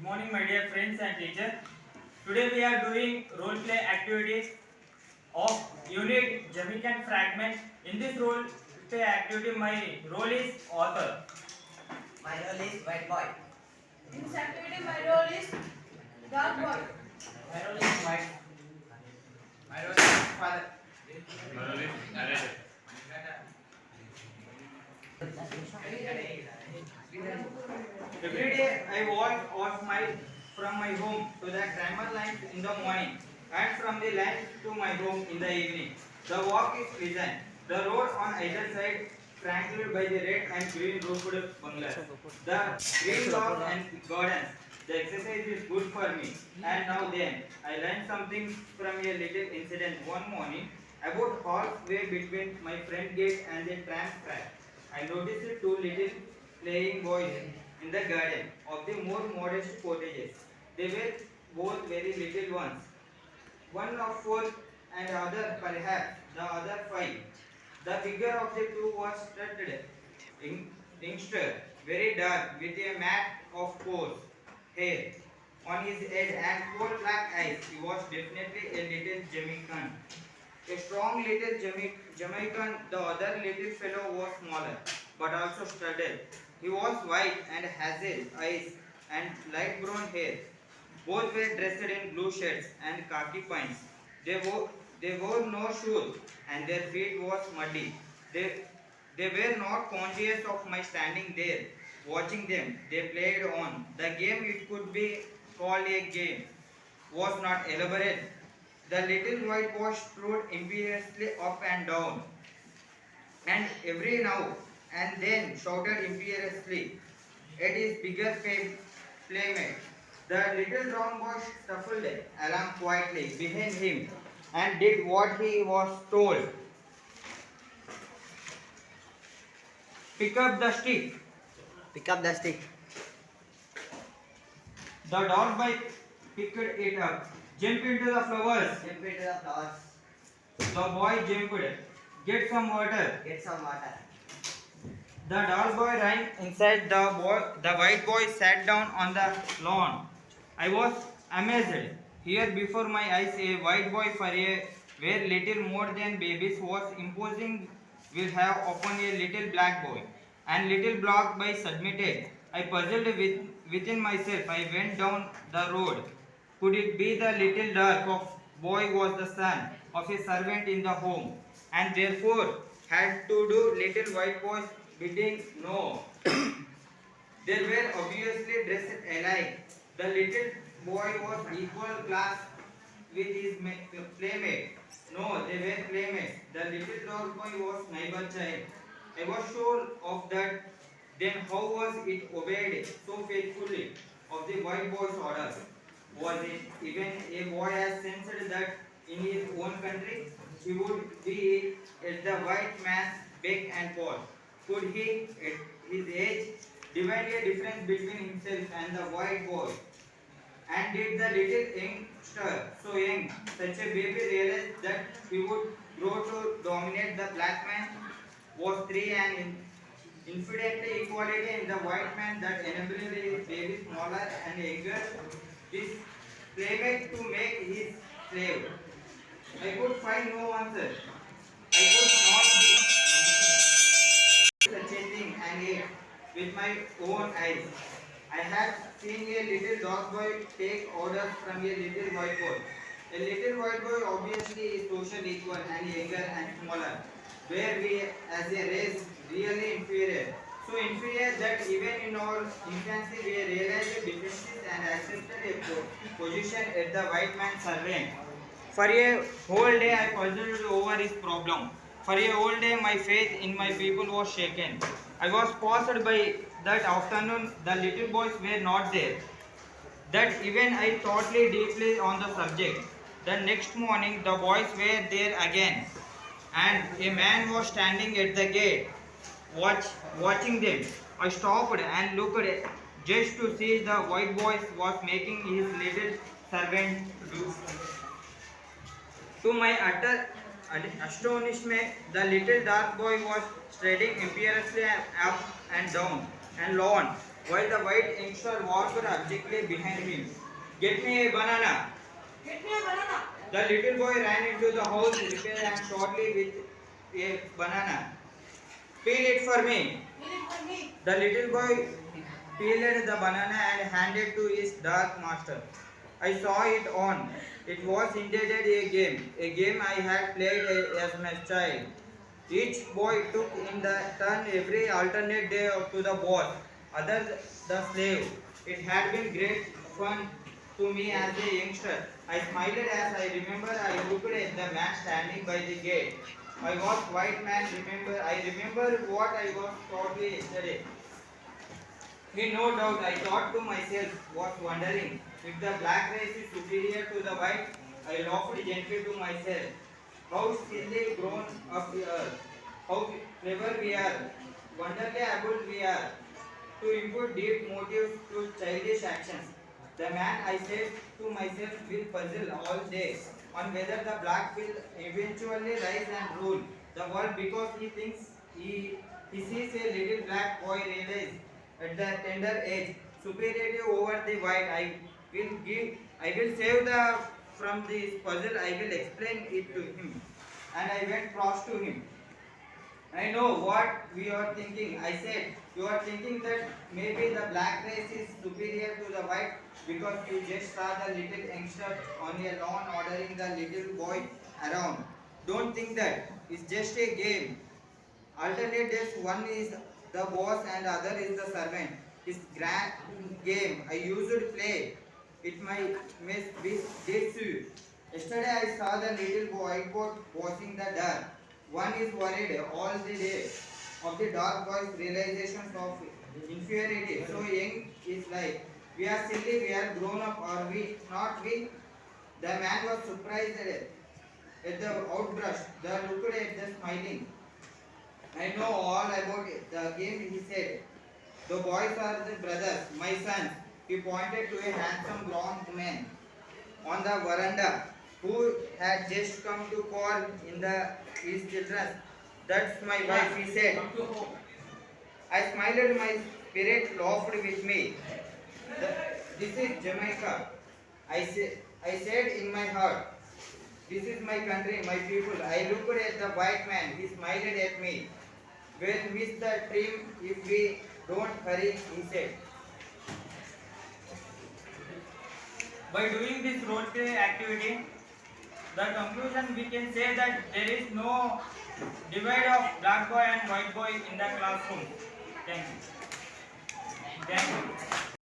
morning, my dear friends and teacher. Today we are doing role play activities of unit Jamaican Fragment. In this role play activity, my role is author. My role is white boy. In this activity, my role is dark boy. My role is white. My role is father. My role is narrator. Every day I walk from my home to the trammer line in the morning and from the line to my home in the evening. The walk is pleasant. The road on either side flanked by the red and green roofed bungalows. The green lawns and gardens. The exercise is good for me. And now then, I learned something from a little incident one morning about halfway between my front gate and the tram track. I noticed two little playing boys in the garden of the more modest cottages. They were both very little ones, one of 4 and other perhaps the other 5. The figure of the two was strutted youngster, very dark, with a mat of coarse hair on his head and coal black eyes. He was definitely a little Jamaican. A strong little Jamaican, the other little fellow was smaller, but also studied. He was white and hazel eyes and light brown hair. Both were dressed in blue shirts and khaki pants. They wore no shoes and their feet was muddy. They were not conscious of my standing there, watching them. They played on. The game, it could be called a game, was not elaborate. The little white boy strode imperiously up and down, and every now and then shouted imperiously at his bigger playmate. The little brown boy shuffled along quietly behind him and did what he was told. Pick up the stick. Pick up the stick. The dog boy picked it up. Jump into the flowers. Jump into the flowers. The boy jumped. Get some water. Get some water. The doll boy ran inside. The white boy sat down on the lawn. I was amazed. Here before my eyes, a white boy for a where little more than babies was imposing will have upon a little black boy. And little black boy submitted. I puzzled within myself. I went down the road. Could it be the little dark of boy was the son of a servant in the home, and therefore had to do little white boy's bidding? No. They were obviously dressed alike. The little boy was equal class with his playmate. No, they were playmates. The little dog boy was neighbor child. I was sure of that. Then how was it obeyed so faithfully of the white boy's orders? Was it even a boy as sensed that in his own country he would be at the white man's beck and call? Could he, at his age, divine a difference between himself and the white boy? And did the little youngster, so young, such a baby, realize that he would grow to dominate the black man? Was three an infinitely equality in the white man that enabled his baby smaller and younger, his playmate to make his slave? I could find no answer. I could not be such a thing, and yet, with my own eyes, I had seen a little dog boy take orders from a little white boy. A little white boy obviously is social equal and younger and smaller, where we as a race really inferior. So inferior that even in our infancy we realized the differences and accepted a position at the white man's servant. For a whole day I puzzled over his problem. For a whole day my faith in my people was shaken. I was puzzled by that afternoon the little boys were not there. That even I thought deeply on the subject. The next morning the boys were there again, and a man was standing at the gate watching them. I stopped and looked just to see the white boy was making his little servant do. To my utter astonishment, the little dark boy was striding imperiously up and down and lawn while the white youngster walked abjectly behind him. Get me a banana. Get me a banana. The little boy ran into the house, prepared and shortly with a banana. Peel it for me. Peel it for me. The little boy peeled the banana and handed to his dark master. I saw it on. It was indeed a game I had played as my child. Each boy took in the turn every alternate day to the boss, other the slave. It had been great fun to me as a youngster. I smiled as I remember I looked at the man standing by the gate. I was white man. I remember what I was taught yesterday. He no doubt I thought to myself, was wondering if the black race is superior to the white. I laughed gently to myself. How skillfully grown up we are, how clever we are, wonderfully able we are to input deep motives to childish actions. The man, I said to myself, will puzzle all day on whether the black will eventually rise and rule the world because he thinks he sees a little black boy realize at the tender age superiority over the white. I will save the from this puzzle. I will explain it to him. And I went close to him. I know what we are thinking. I said, you are thinking that maybe the black race is superior to the white because you just saw the little youngster on a lawn ordering the little boy around. Don't think that. It's just a game. Alternate days, one is the boss and other is the servant. It's grand game. I used to play. It might miss this you. Yesterday I saw the little white boy washing the dirt. One is worried all the day of the dark boy's realizations of inferiority. So young is like, we are silly, we are grown up, or we not we. The man was surprised at the outburst, the looked at the smiling. I know all about it. The game, he said. The boys are the brothers, my sons. He pointed to a handsome blond man on the veranda who had just come to call in his children. That's my wife, he said. I smiled, my spirit laughed with me. This is Jamaica. I said in my heart, this is my country, my people. I looked at the white man, he smiled at me. We'll miss the dream if we don't hurry, he said. By doing this role play activity, the conclusion we can say that there is no divide of black boy and white boy in the classroom. Thank you. Thank you.